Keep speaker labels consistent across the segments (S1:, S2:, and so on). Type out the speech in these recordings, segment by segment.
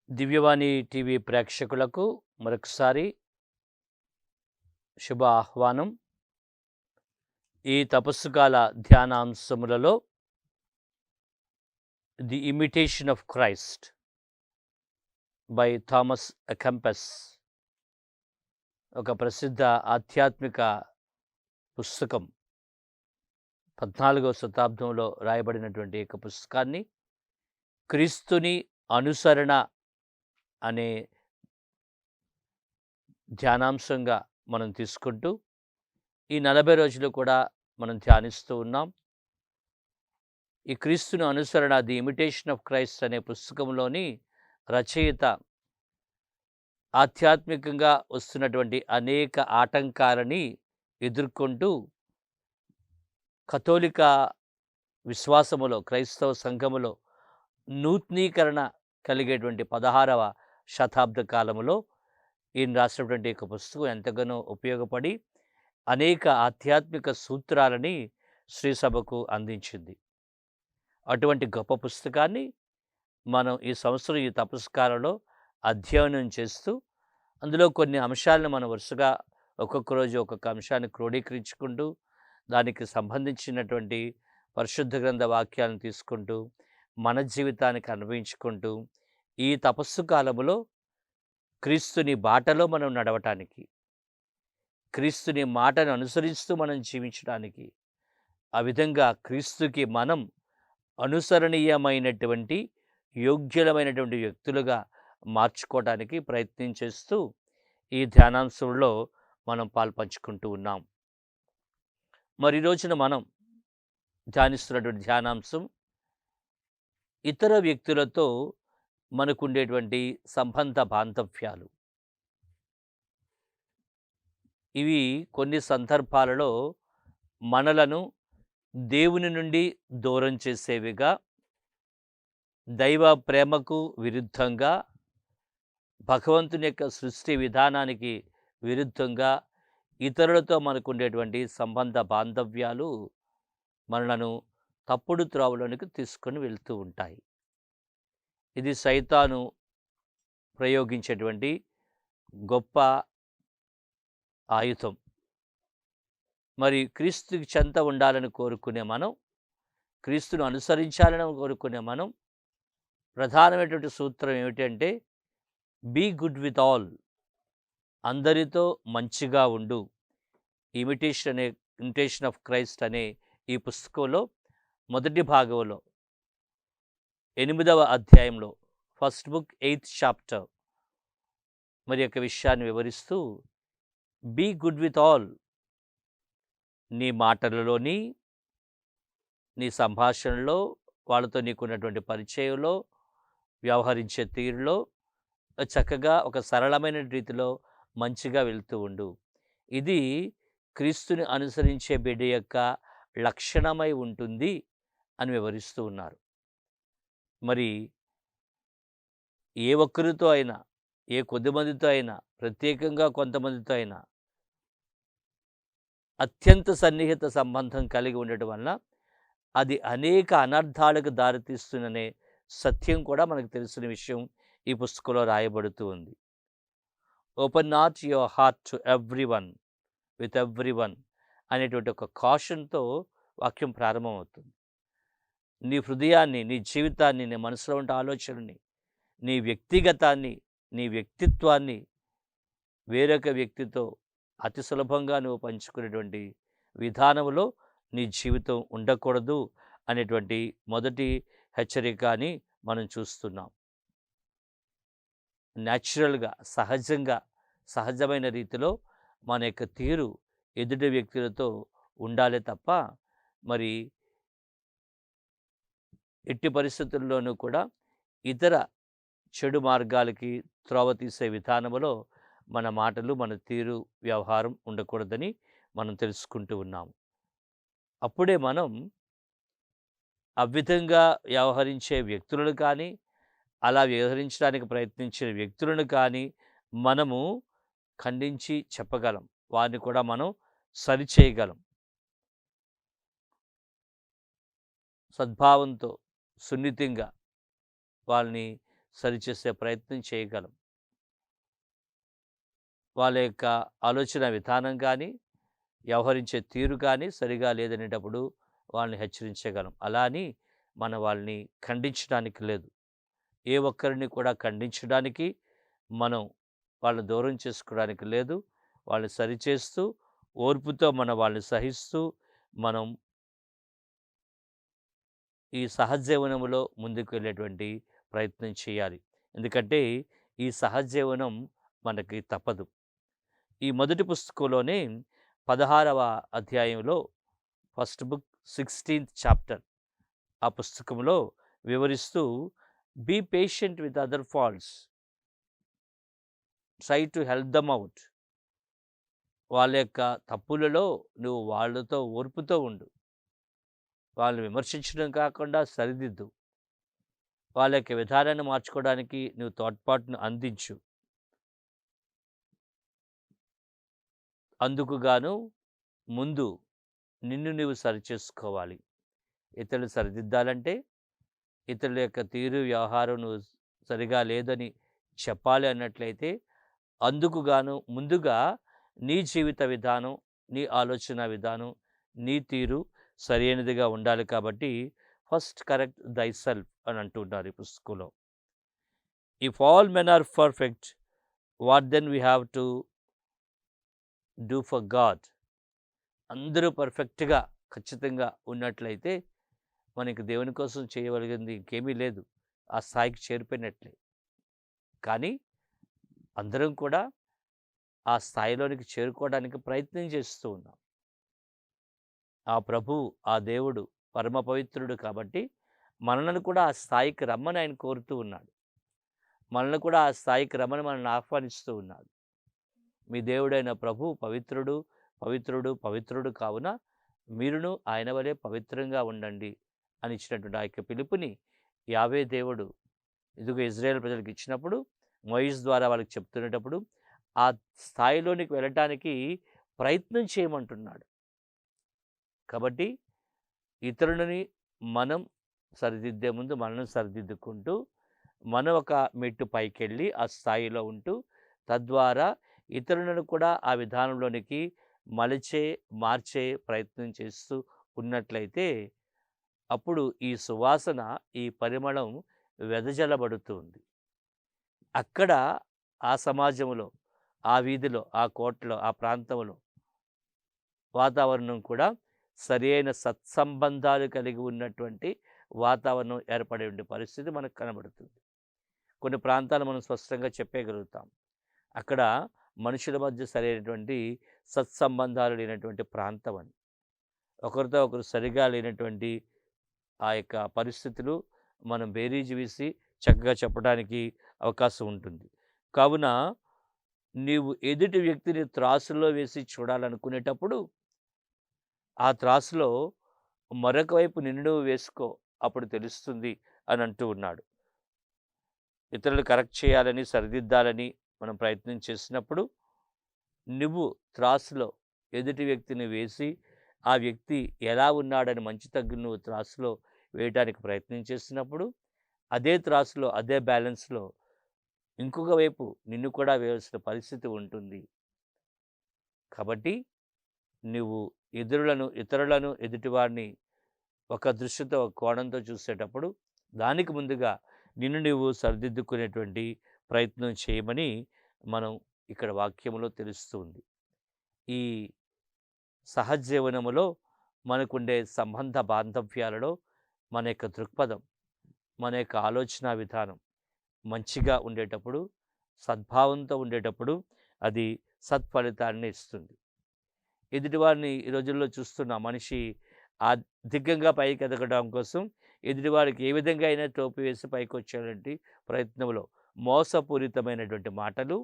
S1: దివ్యవాణి TV ప్రేక్షకులకు మరొకసారి శుభ ఆహ్వానం. ఈ తపస్సుకాల ధ్యానాంశములలో the imitation of Christ by Thomas a Kempis, ఒక ప్రసిద్ధ ఆధ్యాత్మిక పుస్తకం. 14వ శతాబ్దంలో రాయబడినటువంటి ఒక పుస్తకాన్ని క్రీస్తుని అనుసరణ అనే ధ్యానాంశంగా మనం తీసుకుంటూ ఈ 40 రోజులు కూడా మనం ధ్యానిస్తూ ఉన్నాం. ఈ క్రీస్తుని అనుసరణ ది ఇమిటేషన్ ఆఫ్ క్రైస్ట్ అనే పుస్తకంలోని రచయిత ఆధ్యాత్మికంగా వస్తున్నటువంటి అనేక ఆటంకాలని ఎదుర్కొంటూ కథోలిక విశ్వాసములో, క్రైస్తవ సంఘములో నూతనీకరణ కలిగేటువంటి 16వ శతాబ్ద కాలంలో ఈయన రాసినటువంటి ఒక పుస్తకం ఎంతగానో ఉపయోగపడి అనేక ఆధ్యాత్మిక సూత్రాలని శ్రీసభకు అందించింది. అటువంటి గొప్ప పుస్తకాన్ని మనం ఈ సంవత్సరం ఈ తపస్కాలలో అధ్యయనం చేస్తూ అందులో కొన్ని అంశాలను మనం వరుసగా ఒక్కొక్క రోజు ఒక్కొక్క అంశాన్ని క్రోడీకరించుకుంటూ దానికి సంబంధించినటువంటి పరిశుద్ధ గ్రంథ వాక్యాలను తీసుకుంటూ మన జీవితానికి అన్వయించుకుంటూ ఈ తపస్సు కాలములో క్రీస్తుని బాటలో మనం నడవటానికి, క్రీస్తుని మాటను అనుసరిస్తూ మనం జీవించడానికి, ఆ విధంగా క్రీస్తుకి మనం అనుసరణీయమైనటువంటి యోగ్యులమైనటువంటి వ్యక్తులుగా మార్చుకోవడానికి ప్రయత్నం చేస్తూ ఈ ధ్యానాంశంలో మనం పాల్పంచుకుంటూ ఉన్నాం. మరి ఈ రోజున మనం ధ్యానిస్తున్నటువంటి ధ్యానాంశం ఇతర వ్యక్తులతో మనకుండేటువంటి సంబంధ బాంధవ్యాలు. ఇవి కొన్ని సందర్భాలలో మనలను దేవుని నుండి దూరం చేసేవిగా, దైవ ప్రేమకు విరుద్ధంగా, భగవంతుని యొక్క సృష్టి విధానానికి విరుద్ధంగా ఇతరులతో మనకుండేటువంటి సంబంధ బాంధవ్యాలు మనలను తప్పుడు త్రోవలోనికి తీసుకొని వెళ్తూ ఉంటాయి. ఇది సైతాను ప్రయోగించేటువంటి గొప్ప ఆయుధం. మరి క్రీస్తుకి చెంత ఉండాలని కోరుకునే మనం, క్రీస్తును అనుసరించాలని కోరుకునే మనం, ప్రధానమైనటువంటి సూత్రం ఏమిటంటే బీ గుడ్ విత్ ఆల్, అందరితో మంచిగా ఉండు. ఇమిటేషన్ ఆఫ్ క్రైస్ట్ అనే ఈ పుస్తకంలో మొదటి భాగంలో 8వ అధ్యాయంలో ఫస్ట్ బుక్ 8th చాప్టర్ మరి యొక్క విషయాన్ని వివరిస్తూ బీ గుడ్ విత్ ఆల్, నీ మాటలలోని, నీ సంభాషణలో, వాళ్ళతో నీకున్నటువంటి పరిచయంలో, వ్యవహరించే తీరులో చక్కగా ఒక సరళమైన రీతిలో మంచిగా వెళ్తూ ఉండు. ఇది క్రీస్తుని అనుసరించే బిడ్డ యొక్క లక్షణమై ఉంటుంది అని వివరిస్తూ ఉన్నారు. మరి ఏ ఒక్కరితో అయినా, ఏ కొద్దిమందితో అయినా, ప్రత్యేకంగా కొంతమందితో అయినా అత్యంత సన్నిహిత సంబంధం కలిగి ఉండటం వలన అది అనేక అనర్థాలకు దారితీస్తుందనే సత్యం కూడా మనకు తెలిసిన విషయం ఈ పుస్తకంలో రాయబడుతూ ఉంది. Open not your heart to every one with every one అనేటువంటి ఒక కాషన్తో వాక్యం ప్రారంభమవుతుంది. నీ హృదయాన్ని, నీ జీవితాన్ని, నీ మనసులో ఉండే ఆలోచనని, నీ వ్యక్తిగతాన్ని, నీ వ్యక్తిత్వాన్ని వేరొక వ్యక్తితో అతి సులభంగా నువ్వు పంచుకునేటువంటి విధానంలో నీ జీవితం ఉండకూడదు అనేటువంటి మొదటి హెచ్చరిక అని మనం చూస్తున్నాం. న్యాచురల్గా, సహజంగా, సహజమైన రీతిలో మన యొక్క తీరు ఎదుటి వ్యక్తులతో ఉండాలి తప్ప మరి ఎట్టి పరిస్థితుల్లోనూ కూడా ఇతర చెడు మార్గాలకి త్రోవ తీసే విధానంలో మన మాటలు, మన తీరు, వ్యవహారం ఉండకూడదని మనం తెలుసుకుంటూ ఉన్నాము. అప్పుడే మనం అవ్విధంగా వ్యవహరించే వ్యక్తులను కానీ, అలా వ్యవహరించడానికి ప్రయత్నించిన వ్యక్తులను కానీ మనము ఖండించి చెప్పగలం. వారిని కూడా మనం సరిచేయగలం. సద్భావంతో, సున్నితంగా వాళ్ళని సరిచేసే ప్రయత్నం చేయగలం. వాళ్ళ యొక్క ఆలోచన విధానం కానీ, వ్యవహరించే తీరు కానీ సరిగా లేదనేటప్పుడు వాళ్ళని హెచ్చరించగలం. అలా అని మనం వాళ్ళని ఖండించడానికి లేదు. ఏ ఒక్కరిని కూడా ఖండించడానికి, మనం వాళ్ళని దూరం చేసుకోవడానికి లేదు. వాళ్ళని సరిచేస్తూ, ఓర్పుతో మనం వాళ్ళని సహిస్తూ, మనం ఈ సహజీవనంలో ముందుకు వెళ్ళేటువంటి ప్రయత్నం చేయాలి. ఎందుకంటే ఈ సహజీవనం మనకి తప్పదు. ఈ మొదటి పుస్తకంలోనే 16వ అధ్యాయంలో ఫస్ట్ బుక్ 16th చాప్టర్ ఆ పుస్తకంలో వివరిస్తూ be patient with other faults, try to help them out. వాళ్ళ యొక్క తప్పులలో నువ్వు వాళ్ళతో ఓర్పుతో ఉండు. వాళ్ళని విమర్శించడం కాకుండా సరిదిద్దు. వాళ్ళ యొక్క విధానాన్ని మార్చుకోవడానికి నువ్వు తోడ్పాటును అందించు. అందుకు గాను ముందు నిన్ను నువ్వు సరిచేసుకోవాలి. ఇతరులు సరిదిద్దాలంటే ఇతరుల యొక్క తీరు వ్యవహారం నువ్వు సరిగా లేదని చెప్పాలి అన్నట్లయితే, అందుకు గాను ముందుగా నీ జీవిత విధానం, నీ ఆలోచన విధానం, నీ తీరు సరైనదిగా ఉండాలి. కాబట్టి ఫస్ట్ కరెక్ట్ థై సెల్ఫ్ అని అంటున్నారు ఈ పుస్తకంలో. If all men are perfect, what then we have to do for God. అందరూ పర్ఫెక్ట్గా ఖచ్చితంగా ఉన్నట్లయితే మనకి దేవుని కోసం చేయగలిగింది ఇంకేమీ లేదు. ఆ స్థాయికి చేరిపోయినట్లే. కానీ అందరం కూడా ఆ స్థాయిలోనికి చేరుకోవడానికి ప్రయత్నం చేస్తూ ఉన్నాం. ఆ ప్రభువు, ఆ దేవుడు పరమ పవిత్రుడు కాబట్టి మనల్ని కూడా ఆ స్థాయికి రమ్మని ఆయన కోరుతూ ఉన్నాడు. మనల్ని కూడా ఆ స్థాయికి రమ్మని మనల్ని ఆహ్వానిస్తూ ఉన్నాడు. మీ దేవుడైన ప్రభువు పవిత్రుడు, పవిత్రుడు, పవిత్రుడు కావున మీరును ఆయన వలె పవిత్రంగా ఉండండి అని ఇచ్చినటువంటి ఆ యొక్క పిలుపుని యావే దేవుడు ఇదిగో ఇజ్రాయేల్ ప్రజలకు ఇచ్చినప్పుడు, మోయిస్ ద్వారా వాళ్ళకి చెప్తున్నప్పుడు ఆ స్థాయిలోనికి వెళ్ళటానికి ప్రయత్నం చేయమంటున్నాడు. కాబట్టి ఇతరులని మనం సరిదిద్దే ముందు మనల్ని సరిదిద్దుకుంటూ, మనం ఒక మెట్టు పైకెళ్ళి ఆ స్థాయిలో ఉంటూ, తద్వారా ఇతరులను కూడా ఆ విధానంలోనికి మార్చే ప్రయత్నం చేస్తూ ఉన్నట్లయితే, అప్పుడు ఈ సువాసన, ఈ పరిమళం వెదజల్లబడుతుంది. అక్కడ ఆ సమాజంలో, ఆ వీధిలో, ఆ కోటలో, ఆ ప్రాంతంలో వాతావరణం కూడా సరైన సత్సంబంధాలు కలిగి ఉన్నటువంటి వాతావరణం ఏర్పడే పరిస్థితి మనకు కనబడుతుంది. కొన్ని ప్రాంతాలు మనం స్పష్టంగా చెప్పగలుగుతాం. అక్కడ మనుషుల మధ్య సరైనటువంటి సత్సంబంధాలు లేనటువంటి ప్రాంతం అని. ఒకరితో ఒకరు సరిగా లేనటువంటి ఆ యొక్క పరిస్థితులు మనం బేరీజు వేసి చక్కగా చెప్పడానికి అవకాశం ఉంటుంది. కావున నీవు ఎదుటి వ్యక్తిని త్రాసులో వేసి చూడాలనుకునేటప్పుడు, ఆ త్రాసులో మరొక వైపు నిన్ను నువ్వు వేసుకో, అప్పుడు తెలుస్తుంది అని అంటూ ఉన్నాడు. ఇతరులు కరెక్ట్ చేయాలని, సరిదిద్దాలని మనం ప్రయత్నం చేసినప్పుడు, నువ్వు త్రాసులో ఎదుటి వ్యక్తిని వేసి, ఆ వ్యక్తి ఎలా ఉన్నాడని మంచి తగ్గు నువ్వు త్రాసులో వేయడానికి ప్రయత్నం చేసినప్పుడు, అదే త్రాసులో, అదే బ్యాలెన్స్‌లో ఇంకొక వైపు నిన్ను కూడా వేయాల్సిన పరిస్థితి ఉంటుంది. కాబట్టి నువ్వు ఇతరులను, ఎదుటివారిని ఒక దృష్టితో, ఒక కోణంతో చూసేటప్పుడు, దానికి ముందుగా నిన్ను నువ్వు సరిదిద్దుకునేటువంటి ప్రయత్నం చేయమని మనం ఇక్కడ వాక్యంలో తెలుస్తుంది. ఈ సహజీవనములో మనకుండే సంబంధ బాంధవ్యాలలో మన యొక్క దృక్పథం, మన యొక్క ఆలోచన విధానం మంచిగా ఉండేటప్పుడు, సద్భావంతో ఉండేటప్పుడు అది సత్ఫలితాన్ని ఇస్తుంది. ఎదుటివారిని ఈ రోజుల్లో చూస్తున్న మనిషి అధికంగా పైకి ఎదగడం కోసం ఎదుటివారికి ఏ విధంగా అయినా టోపీ వేసి పైకి వచ్చేటువంటి ప్రయత్నంలో మోసపూరితమైనటువంటి మాటలు,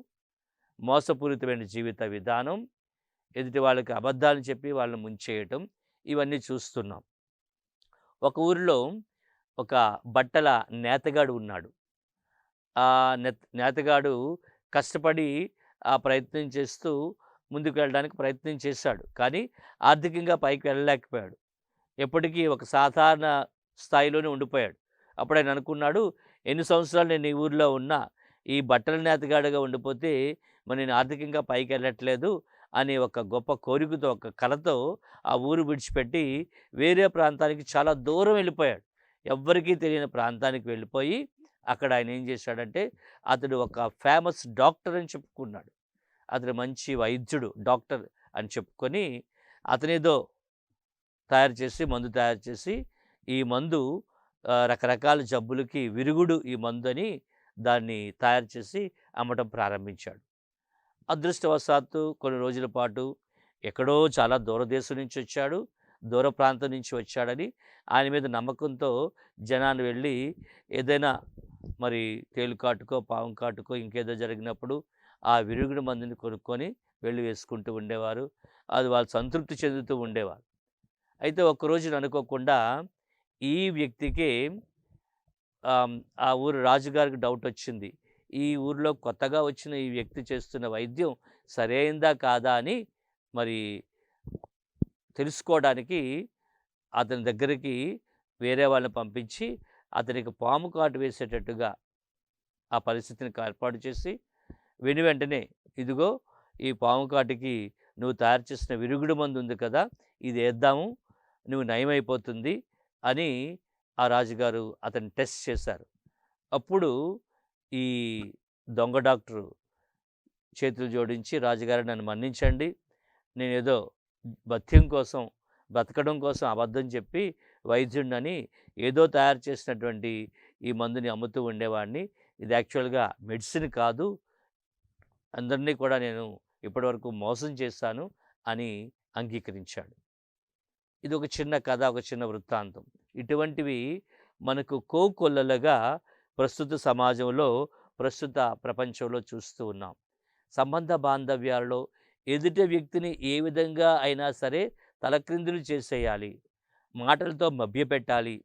S1: మోసపూరితమైన జీవిత విధానం, ఎదుటి వాళ్ళకి అబద్ధాలు చెప్పి వాళ్ళని ముంచేయటం, ఇవన్నీ చూస్తున్నాం. ఒక ఊరిలో ఒక బట్టల నేతగాడు ఉన్నాడు. ఆ నేతగాడు కష్టపడి ఆ ప్రయత్నం చేస్తూ ముందుకు వెళ్ళడానికి ప్రయత్నం చేశాడు. కానీ ఆర్థికంగా పైకి వెళ్ళలేకపోయాడు. ఎప్పటికీ ఒక సాధారణ స్థాయిలోనే ఉండిపోయాడు. అప్పుడు ఆయన అనుకున్నాడు, ఎన్ని సంవత్సరాలు నేను ఈ ఊర్లో ఉన్నా, ఈ బట్టల నేతగాడిగా ఉండిపోతే మరి నేను ఆర్థికంగా పైకి వెళ్ళట్లేదు అనే ఒక గొప్ప కోరికతో, ఒక కలతో ఆ ఊరు విడిచిపెట్టి వేరే ప్రాంతానికి చాలా దూరం వెళ్ళిపోయాడు. ఎవ్వరికీ తెలియని ప్రాంతానికి వెళ్ళిపోయి అక్కడ ఆయన ఏం చేశాడంటే, అతడు ఒక ఫేమస్ డాక్టర్ అని చెప్పుకున్నాడు. అతడు మంచి వైద్యుడు, డాక్టర్ అని చెప్పుకొని అతనేదో మందు తయారు చేసి ఈ మందు రకరకాల జబ్బులకి విరుగుడు ఈ మందు అని దాన్ని తయారు చేసి అమ్మటం ప్రారంభించాడు. అదృష్టవశాత్తు కొన్ని రోజుల పాటు ఎక్కడో చాలా దూరదేశం నుంచి వచ్చాడు, దూర ప్రాంతం నుంచి వచ్చాడని ఆయన మీద నమ్మకంతో జనాలు వెళ్ళి ఏదైనా మరి తేలుకాటుకో, పాము కాటుకో ఇంకేదో జరిగినప్పుడు ఆ విరుగుడు మందుని కొనుక్కొని వెళ్ళి వేసుకుంటూ ఉండేవారు. అది వాళ్ళు సంతృప్తి చెందుతూ ఉండేవారు. అయితే ఒక్కరోజున అనుకోకుండా ఈ వ్యక్తికి ఆ ఊరు రాజుగారికి డౌట్ వచ్చింది. ఈ ఊరిలో కొత్తగా వచ్చిన ఈ వ్యక్తి చేస్తున్న వైద్యం సరైందా కాదా అని మరి తెలుసుకోవడానికి అతని దగ్గరికి వేరే వాళ్ళని పంపించి అతనికి పాము కాటు వేసేటట్టుగా ఆ పరిస్థితిని ఏర్పాటు చేసి వెంటనే ఇదిగో ఈ పాము కాటుకి నువ్వు తయారు చేసిన విరుగుడు మందు ఉంది కదా, ఇది వేద్దాము, నువ్వు నయమైపోతుంది అని ఆ రాజుగారు అతన్ని టెస్ట్ చేశారు. అప్పుడు ఈ దొంగ డాక్టరు చేతులు జోడించి, రాజుగారు నన్ను మన్నించండి, నేనేదో బ్రతకడం కోసం అబద్ధం చెప్పి వైద్యుడినని ఏదో తయారు చేసినటువంటి ఈ మందుని అమ్ముతూ ఉండేవాడిని. ఇది యాక్చువల్గా మెడిసిన్ కాదు, అందరినీ కూడా నేను ఇప్పటివరకు మోసం చేశాను అని అంగీకరించాడు. ఇది ఒక చిన్న కథ, ఒక చిన్న వృత్తాంతం. ఇటువంటివి మనకు కోకొల్లలుగా ప్రస్తుత సమాజంలో, ప్రస్తుత ప్రపంచంలో చూస్తూ ఉన్నాం. సంబంధ బాంధవ్యాలలో ఎదుటి వ్యక్తిని ఏ విధంగా అయినా సరే తలక్రిందులు చేసేయాలి, మాటలతో మభ్యపెట్టాలి,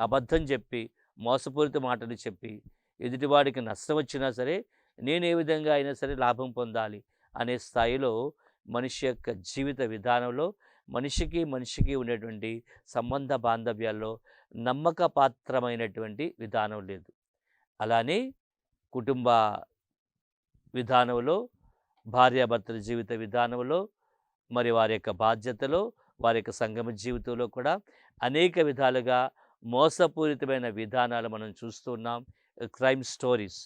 S1: అబద్ధం చెప్పి, మోసపూరిత మాటలు చెప్పి, ఎదుటివాడికి నష్టం వచ్చినా సరే నేను ఏ విధంగా అయినా సరే లాభం పొందాలి అనే స్థాయిలో మనిషి యొక్క జీవిత విధానంలో, మనిషికి ఉండేటువంటి సంబంధ బాంధవ్యాల్లో నమ్మకపాత్రమైనటువంటి విధానం లేదు. అలానే కుటుంబ విధానంలో, భార్యాభర్తల జీవిత విధానంలో, మరి వారి యొక్క బాధ్యతలో, వారి యొక్క సంగమ జీవితంలో కూడా అనేక విధాలుగా మోసపూరితమైన విధానాలు మనం చూస్తూ ఉన్నాం. క్రైమ్ స్టోరీస్,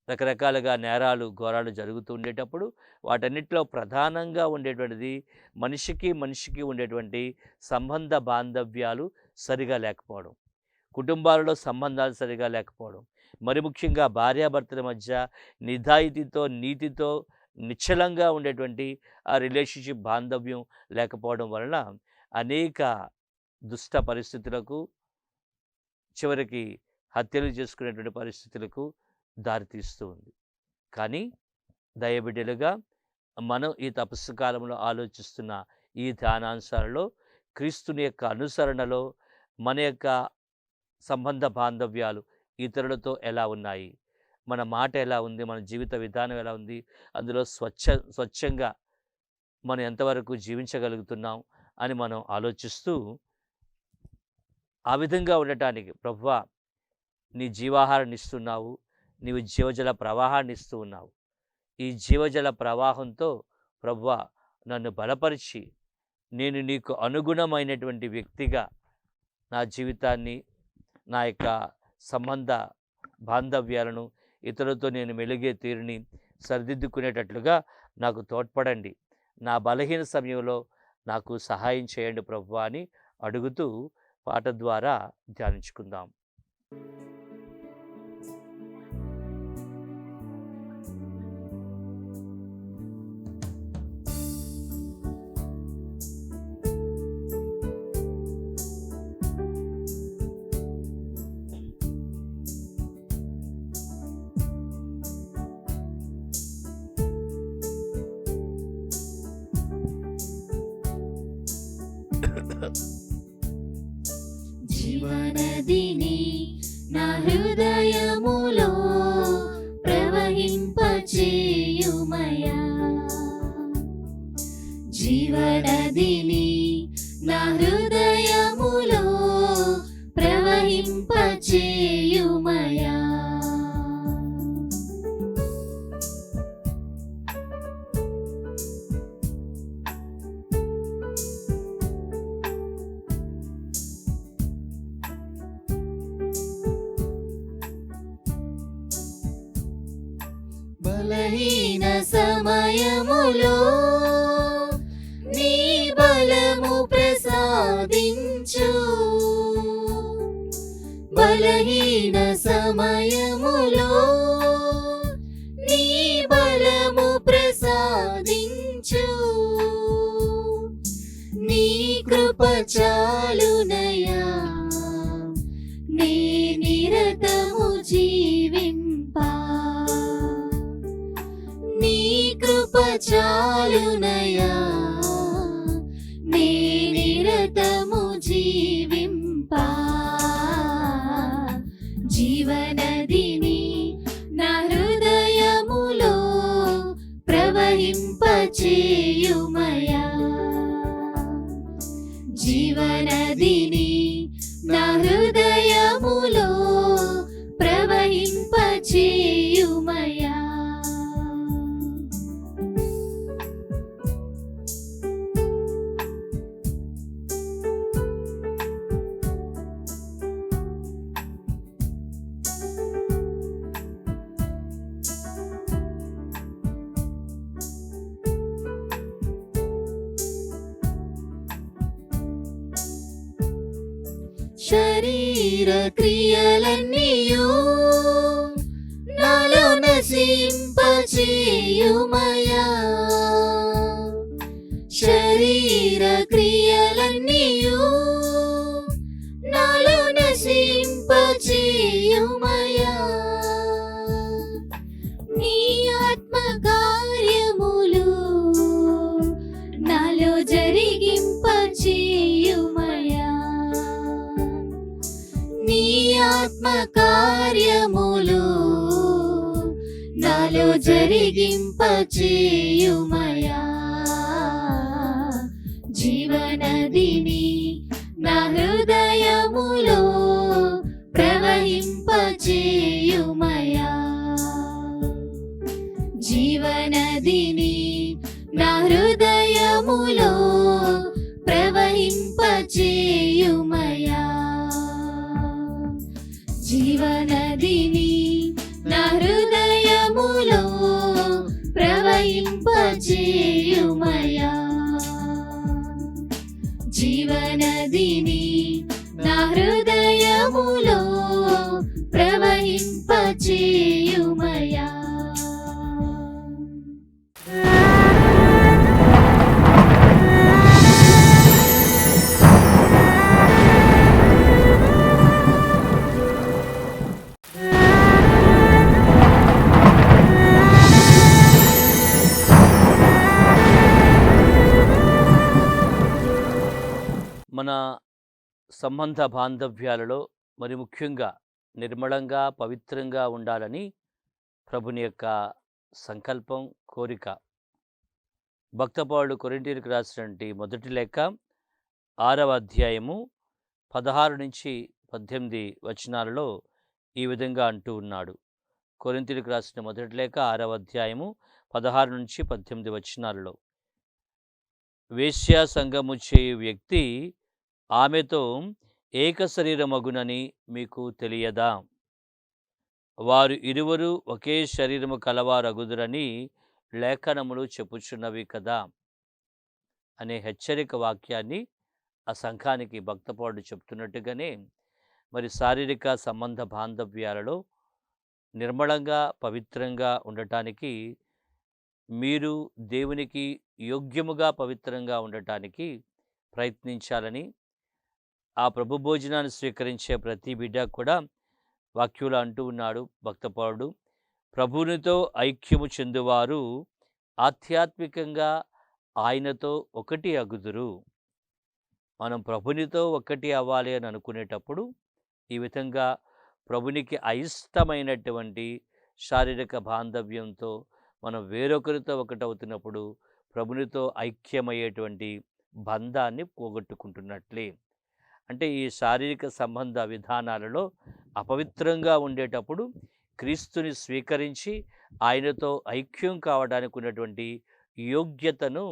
S1: రకరకాలుగా నేరాలు ఘోరాలు జరుగుతూ ఉండేటప్పుడు వాటన్నిటిలో ప్రధానంగా ఉండేటువంటిది మనిషికి ఉండేటువంటి సంబంధ బాంధవ్యాలు సరిగా లేకపోవడం, కుటుంబాలలో సంబంధాలు సరిగా లేకపోవడం, మరి ముఖ్యంగా భార్యాభర్తల మధ్య నిజాయితీతో, నీతితో, నిశ్చలంగా ఉండేటువంటి ఆ రిలేషన్షిప్ బాంధవ్యం లేకపోవడం వలన అనేక దుష్ట పరిస్థితులకు, చివరికి హత్యలు చేసుకునేటువంటి పరిస్థితులకు దారితీస్తూ ఉంది. కానీ దయబిడ్డలుగా మనం ఈ తపస్సు కాలంలో ఆలోచిస్తున్న ఈ ధ్యానాంశాలలో క్రీస్తుని యొక్క అనుసరణలో మన యొక్క సంబంధ బాంధవ్యాలు ఇతరులతో ఎలా ఉన్నాయి, మన మాట ఎలా ఉంది, మన జీవిత విధానం ఎలా ఉంది, అందులో స్వచ్ఛంగా మనం ఎంతవరకు జీవించగలుగుతున్నాం అని మనం ఆలోచిస్తూ ఆ విధంగా ఉండటానికి, ప్రభువా నీ జీవాహారాన్ని ఇస్తున్నావు, నీవు జీవజల ప్రవాహాన్ని ఇస్తూ ఉన్నావు, ఈ జీవజల ప్రవాహంతో ప్రభువా నన్ను బలపరిచి నేను నీకు అనుగుణమైనటువంటి వ్యక్తిగా నా జీవితాన్ని, నా యొక్క సంబంధ బాంధవ్యాలను, ఇతరులతో నేను మెలిగే తీరుని సరిదిద్దుకునేటట్లుగా నాకు తోడ్పడండి, నా బలహీన సమయంలో నాకు సహాయం చేయండి ప్రభువా అని అడుగుతూ పాట ద్వారా ధ్యానించుకుందాం.
S2: జీవనదిని నా హృదయములో ప్రవహింపచేయుమ చేయుమయా. జీవనదిని నా హృదయములో ప్రవహింపచేయుమయా. బలహీన సమయములో నీ బలము ప్రసాదించు. బలహీన సమయములో నీ బలము ప్రసాదించు. నీ కృప చాలునయా నే నిరతము జీవింపా. నీ కృప చాలునయా నే నిరతము జీవింపా. జీవనదిని నా హృదయములో ప్రవహింపచేయుమయా. జీవనదిని నా హృదయములో ప్రవహింపచేయుమయా. శరీర క్రియలన్నీయు నాలో నశింపచేయుమయా. శరీర క్రియలన్నీయు నాలో నశింపచేయుమయా. నీ ఆత్మ కార్యములు నాలో జరిగింపచేయుమయా. నీ ఆత్మ కార్యములు నాలో జరిగింపచేయుమయా. జీవనదిని నా హృదయములో ప్రవహింపచేయుమయా. జీవనదిని నా హృదయములో ప్రవహింపచేయుమయా. జీవనదిని నా హృదయములో ప్రవహింపచేయుమయా. జీవనదిని నా హృదయములో ప్రవహింపచేయుమయా.
S1: మన సంబంధ బాంధవ్యాలలో మరి ముఖ్యంగా నిర్మలంగా పవిత్రంగా ఉండాలని ప్రభుని యొక్క సంకల్పం, కోరిక. భక్తపౌరుడు కొరింథీయులకు రాసినటువంటి మొదటి లేఖ 6వ అధ్యాయము 16 నుంచి 18 వచనాలలో ఈ విధంగా అంటూ ఉన్నాడు. కొరింథీయులకు రాసిన మొదటి లేఖ 6వ అధ్యాయము 16 నుంచి 18 వచనాలలో, వేశ్యా సంగము చేయు వ్యక్తి ఆమెతో ఏక శరీరమగునని మీకు తెలియదా? వారు ఇరువురు ఒకే శరీరము కలవారగుదురని లేఖనములు చెప్పుచున్నవి కదా అనే హెచ్చరిక వాక్యాన్ని ఆ సంఘానికి భక్తపౌరుడు చెప్తున్నట్టుగానే, మరి శారీరక సంబంధ బాంధవ్యాలలో నిర్మలంగా పవిత్రంగా ఉండటానికి, మీరు దేవునికి యోగ్యముగా పవిత్రంగా ఉండటానికి ప్రయత్నించాలని ఆ ప్రభు భోజనాన్ని స్వీకరించే ప్రతి బిడ్డ కూడా వాక్యులు అంటూ ఉన్నాడు భక్తపౌరుడు. ప్రభునితో ఐక్యము చెందువారు ఆధ్యాత్మికంగా ఆయనతో ఒకటి అగుదురు. మనం ప్రభునితో ఒకటి అవ్వాలి అని అనుకునేటప్పుడు ఈ విధంగా ప్రభునికి అయిష్టమైనటువంటి శారీరక బాంధవ్యంతో మనం వేరొకరితో ఒకటవుతున్నప్పుడు ప్రభునితో ఐక్యమయ్యేటువంటి బంధాన్ని పోగొట్టుకుంటున్నట్లే. అంటే ఈ శారీరక సంబంధ విధానాలలో అపవిత్రంగా ఉండేటప్పుడు క్రీస్తుని స్వీకరించి ఆయనతో ఐక్యం కావడానికి ఉన్నటువంటి యోగ్యతను,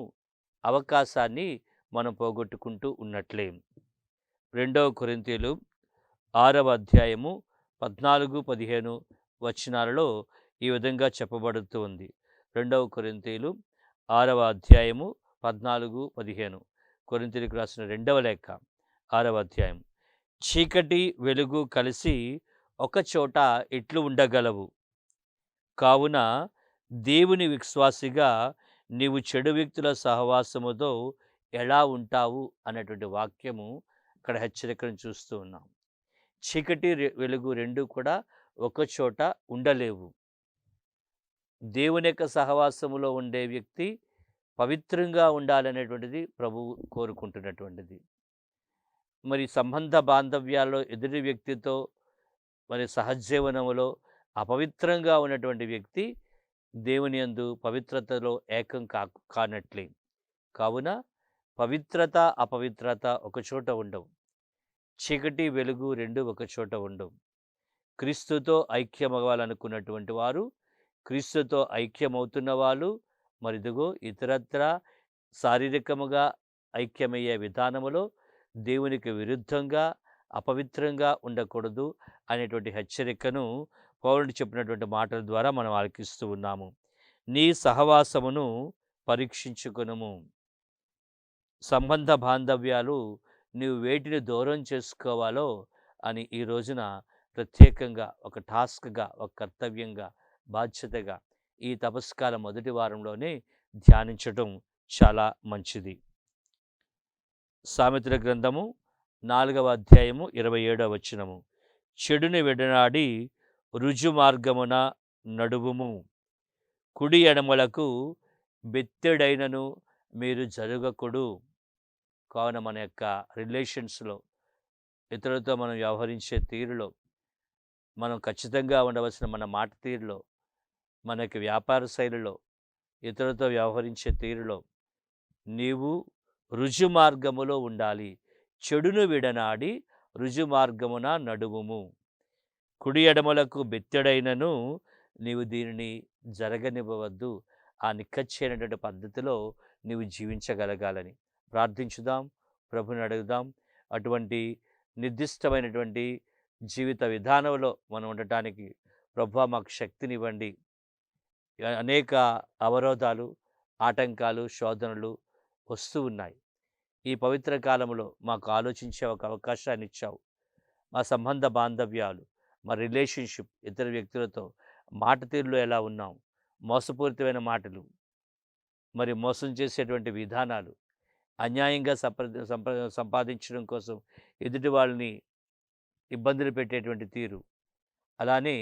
S1: అవకాశాన్ని మనం పోగొట్టుకుంటూ ఉన్నట్లే. 2 కొరింథీయులు 6వ అధ్యాయము 14-15 వచనాలలో ఈ విధంగా చెప్పబడుతూ ఉంది. 2 కొరింథీయులు 6వ అధ్యాయము 14-15. కొరింథీయులకు రాసిన 2వ లేఖ 6వ అధ్యాయం. చీకటి వెలుగు కలిసి ఒక చోట ఎట్లు ఉండగలవు? కావున దేవుని విశ్వాసిగా నీవు చెడు వ్యక్తుల సహవాసముతో ఎలా ఉంటావు అన్నటువంటి వాక్యము ఇక్కడ హెచ్చరికను చూస్తూ ఉన్నాం. చీకటి వెలుగు రెండు కూడా ఒక చోట ఉండలేవు. దేవుని యొక్క సహవాసములో ఉండే వ్యక్తి పవిత్రంగా ఉండాలనేటువంటిది ప్రభువు కోరుకుంటున్నటువంటిది. మరి సంబంధ బాంధవ్యాల్లో ఎదుటి వ్యక్తితో మరి సహజీవనములో అపవిత్రంగా ఉన్నటువంటి వ్యక్తి దేవుని యందు పవిత్రతలో ఏకం కానట్లే. కావున పవిత్రత అపవిత్రత ఒకచోట ఉండవు. చీకటి వెలుగు రెండు ఒకచోట ఉండవు. క్రీస్తుతో ఐక్యమవ్వాలనుకున్నటువంటి వారు, క్రీస్తుతో ఐక్యమవుతున్న వాళ్ళు మరిదిగో ఇతరత్ర శారీరకముగా ఐక్యమయ్యే విధానములో దేవునికి విరుద్ధంగా అపవిత్రంగా ఉండకూడదు అనేటువంటి హెచ్చరికను పౌలుడు చెప్పినటువంటి మాటల ద్వారా మనం ఆలకిస్తూ ఉన్నాము. నీ సహవాసమును పరీక్షించుకొనుము. సంబంధ బాంధవ్యాలు నీవు వేటిని దూరం చేసుకోవాలో అని ఈ రోజున ప్రత్యేకంగా ఒక టాస్క్గా, ఒక కర్తవ్యంగా, బాధ్యతగా ఈ తపస్కాల మొదటి వారంలోనే ధ్యానించడం చాలా మంచిది. సామెతల గ్రంథము 4వ అధ్యాయము 27వ వచనము. చెడుని విడనాడి రుజు మార్గమున నడువుము, కుడి ఎడమలకు బెత్తెడైనను మీరు జరుగకుడు. కావున మన యొక్క రిలేషన్స్లో, ఇతరులతో మనం వ్యవహరించే తీరులో, మనం ఖచ్చితంగా ఉండవలసిన మన మాట తీరులో, మన యొక్క వ్యాపార శైలిలో, ఇతరులతో వ్యవహరించే తీరులో నీవు రుజు మార్గములో ఉండాలి. చెడును విడనాడి రుజు మార్గమున నడువుము, కుడి ఎడమలకు బెత్తెడైనను నీవు దీనిని జరగనివ్వవద్దు. ఆ నిక్కచ్చైనటువంటి పద్ధతిలో నీవు జీవించగలగాలని ప్రార్థించుదాం, ప్రభుని అడుగుదాం. అటువంటి నిర్దిష్టమైనటువంటి జీవిత విధానంలో మనం ఉండటానికి ప్రభువా మాకు శక్తినివ్వండి. అనేక అవరోధాలు, ఆటంకాలు, శోధనలు వస్తూ ఉన్నాయి. ఈ పవిత్ర కాలంలో మాకు ఆలోచించే ఒక అవకాశాన్ని ఇచ్చావు. మా సంబంధ బాంధవ్యాలు, మా రిలేషన్షిప్, ఇతర వ్యక్తులతో మాట తీరులో ఎలా ఉన్నాం, మోసపూరితమైన మాటలు, మరి మోసం చేసేటువంటి విధానాలు, అన్యాయంగా సంపాదించడం కోసం ఎదుటి వాళ్ళని ఇబ్బందులు పెట్టేటువంటి తీరు, అలానే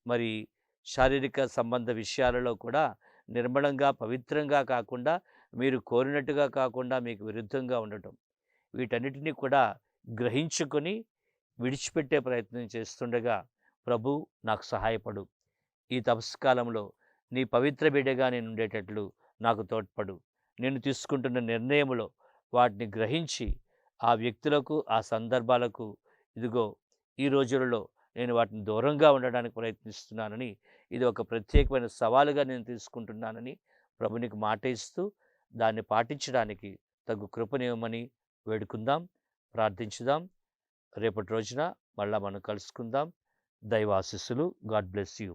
S1: మరి శారీరక సంబంధ విషయాలలో కూడా నిర్మలంగా, పవిత్రంగా కాకుండా, మీరు కోరినట్టుగా కాకుండా మీకు విరుద్ధంగా ఉండటం, వీటన్నిటినీ కూడా గ్రహించుకొని విడిచిపెట్టే ప్రయత్నం చేస్తుండగా ప్రభు నాకు సహాయపడు. ఈ తపస్కాలంలో నీ పవిత్ర బిడ్డగా నేను ఉండేటట్లు నాకు తోడ్పడు. నేను తీసుకుంటున్న నిర్ణయములో వాటిని గ్రహించి ఆ వ్యక్తులకు, ఆ సందర్భాలకు ఇదిగో ఈ రోజులలో నేను వాటిని దూరంగా ఉండడానికి ప్రయత్నిస్తున్నానని, ఇది ఒక ప్రత్యేకమైన సవాలుగా నేను తీసుకుంటున్నానని ప్రభునికి మాట ఇస్తూ దాన్ని పాటించడానికి తగు కృపనివ్వమని వేడుకుందాం, ప్రార్థించుదాం. రేపటి రోజున మళ్ళా మనం కలుసుకుందాం. దైవ ఆశీస్సులు. God bless you.